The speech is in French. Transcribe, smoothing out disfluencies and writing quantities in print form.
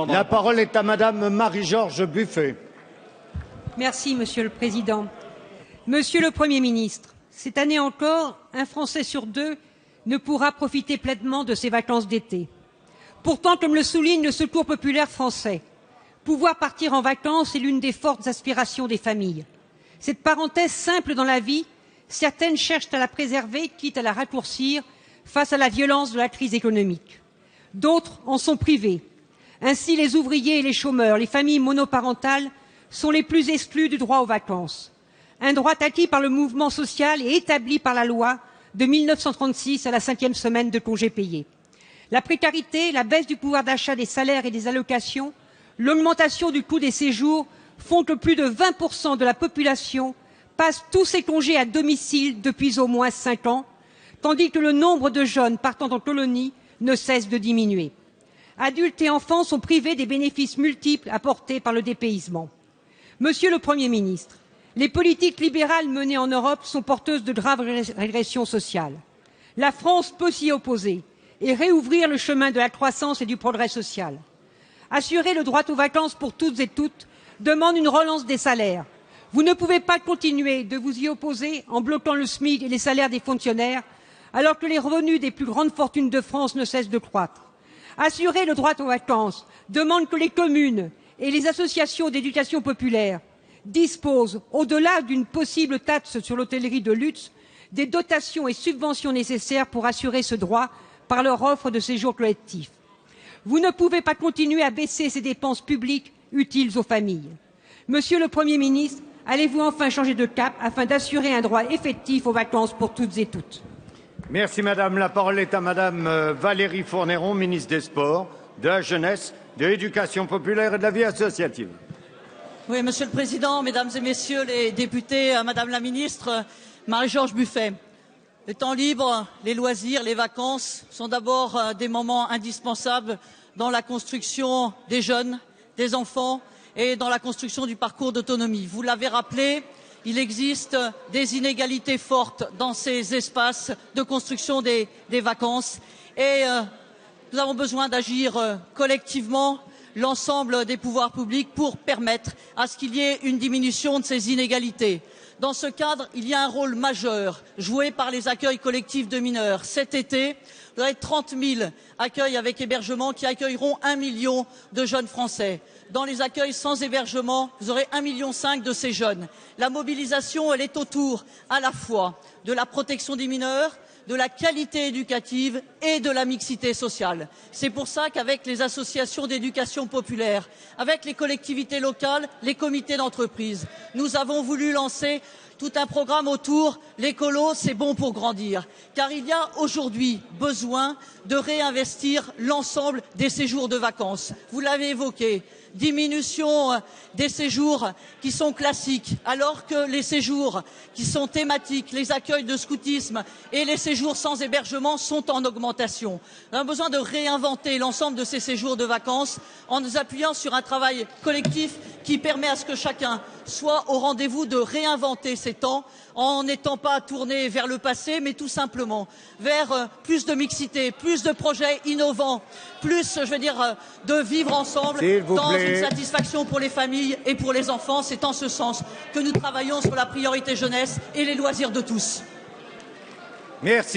La parole est à Madame Marie-Georges Buffet. Merci, Monsieur le Président. Monsieur le Premier ministre, cette année encore, un Français sur deux ne pourra profiter pleinement de ses vacances d'été. Pourtant, comme le souligne le Secours populaire français, pouvoir partir en vacances est l'une des fortes aspirations des familles. Cette parenthèse simple dans la vie, certaines cherchent à la préserver, quitte à la raccourcir face à la violence de la crise économique. D'autres en sont privés. Ainsi, les ouvriers et les chômeurs, les familles monoparentales sont les plus exclus du droit aux vacances. Un droit acquis par le mouvement social et établi par la loi de 1936 à la 5e semaine de congés payés. La précarité, la baisse du pouvoir d'achat des salaires et des allocations, l'augmentation du coût des séjours font que plus de 20% de la population passe tous ses congés à domicile depuis au moins 5 ans, tandis que le nombre de jeunes partant en colonie ne cesse de diminuer. Adultes et enfants sont privés des bénéfices multiples apportés par le dépaysement. Monsieur le Premier ministre, les politiques libérales menées en Europe sont porteuses de graves régressions sociales. La France peut s'y opposer et réouvrir le chemin de la croissance et du progrès social. Assurer le droit aux vacances pour toutes et toutes demande une relance des salaires. Vous ne pouvez pas continuer de vous y opposer en bloquant le SMIC et les salaires des fonctionnaires, alors que les revenus des plus grandes fortunes de France ne cessent de croître. Assurer le droit aux vacances demande que les communes et les associations d'éducation populaire disposent, au-delà d'une possible taxe sur l'hôtellerie de luxe, des dotations et subventions nécessaires pour assurer ce droit par leur offre de séjour collectif. Vous ne pouvez pas continuer à baisser ces dépenses publiques utiles aux familles. Monsieur le Premier ministre, allez-vous enfin changer de cap afin d'assurer un droit effectif aux vacances pour toutes et toutes? Merci Madame. La parole est à Madame Valérie Fourneron, ministre des Sports, de la Jeunesse, de l'Éducation populaire et de la vie associative. Oui, Monsieur le Président, Mesdames et Messieurs les députés, Madame la Ministre, Marie-Georges Buffet. Le temps libre, les loisirs, les vacances sont d'abord des moments indispensables dans la construction des jeunes, des enfants et dans la construction du parcours d'autonomie. Vous l'avez rappelé, il existe des inégalités fortes dans ces espaces de construction des vacances et nous avons besoin d'agir collectivement, l'ensemble des pouvoirs publics, pour permettre à ce qu'il y ait une diminution de ces inégalités. Dans ce cadre, il y a un rôle majeur joué par les accueils collectifs de mineurs. Cet été, vous aurez 30 000 accueils avec hébergement qui accueilleront 1 million de jeunes Français. Dans les accueils sans hébergement, vous aurez 1,5 million de ces jeunes. La mobilisation, elle est autour à la fois de la protection des mineurs, de la qualité éducative et de la mixité sociale. C'est pour ça qu'avec les associations d'éducation populaire, avec les collectivités locales, les comités d'entreprise, nous avons voulu lancer tout un programme autour l'écolo, c'est bon pour grandir. Car il y a aujourd'hui besoin de réinvestir l'ensemble des séjours de vacances. Vous l'avez évoqué, diminution des séjours qui sont classiques, alors que les séjours qui sont thématiques, les accueils de scoutisme et les séjours sans hébergement sont en augmentation. On a besoin de réinventer l'ensemble de ces séjours de vacances en nous appuyant sur un travail collectif qui permet à ce que chacun soit au rendez-vous de réinventer ces temps en n'étant pas tourné vers le passé, mais tout simplement vers plus de mixité, plus de projets innovants, plus, de vivre ensemble dans une satisfaction pour les familles et pour les enfants. C'est en ce sens que nous travaillons sur la priorité jeunesse et les loisirs de tous. Merci.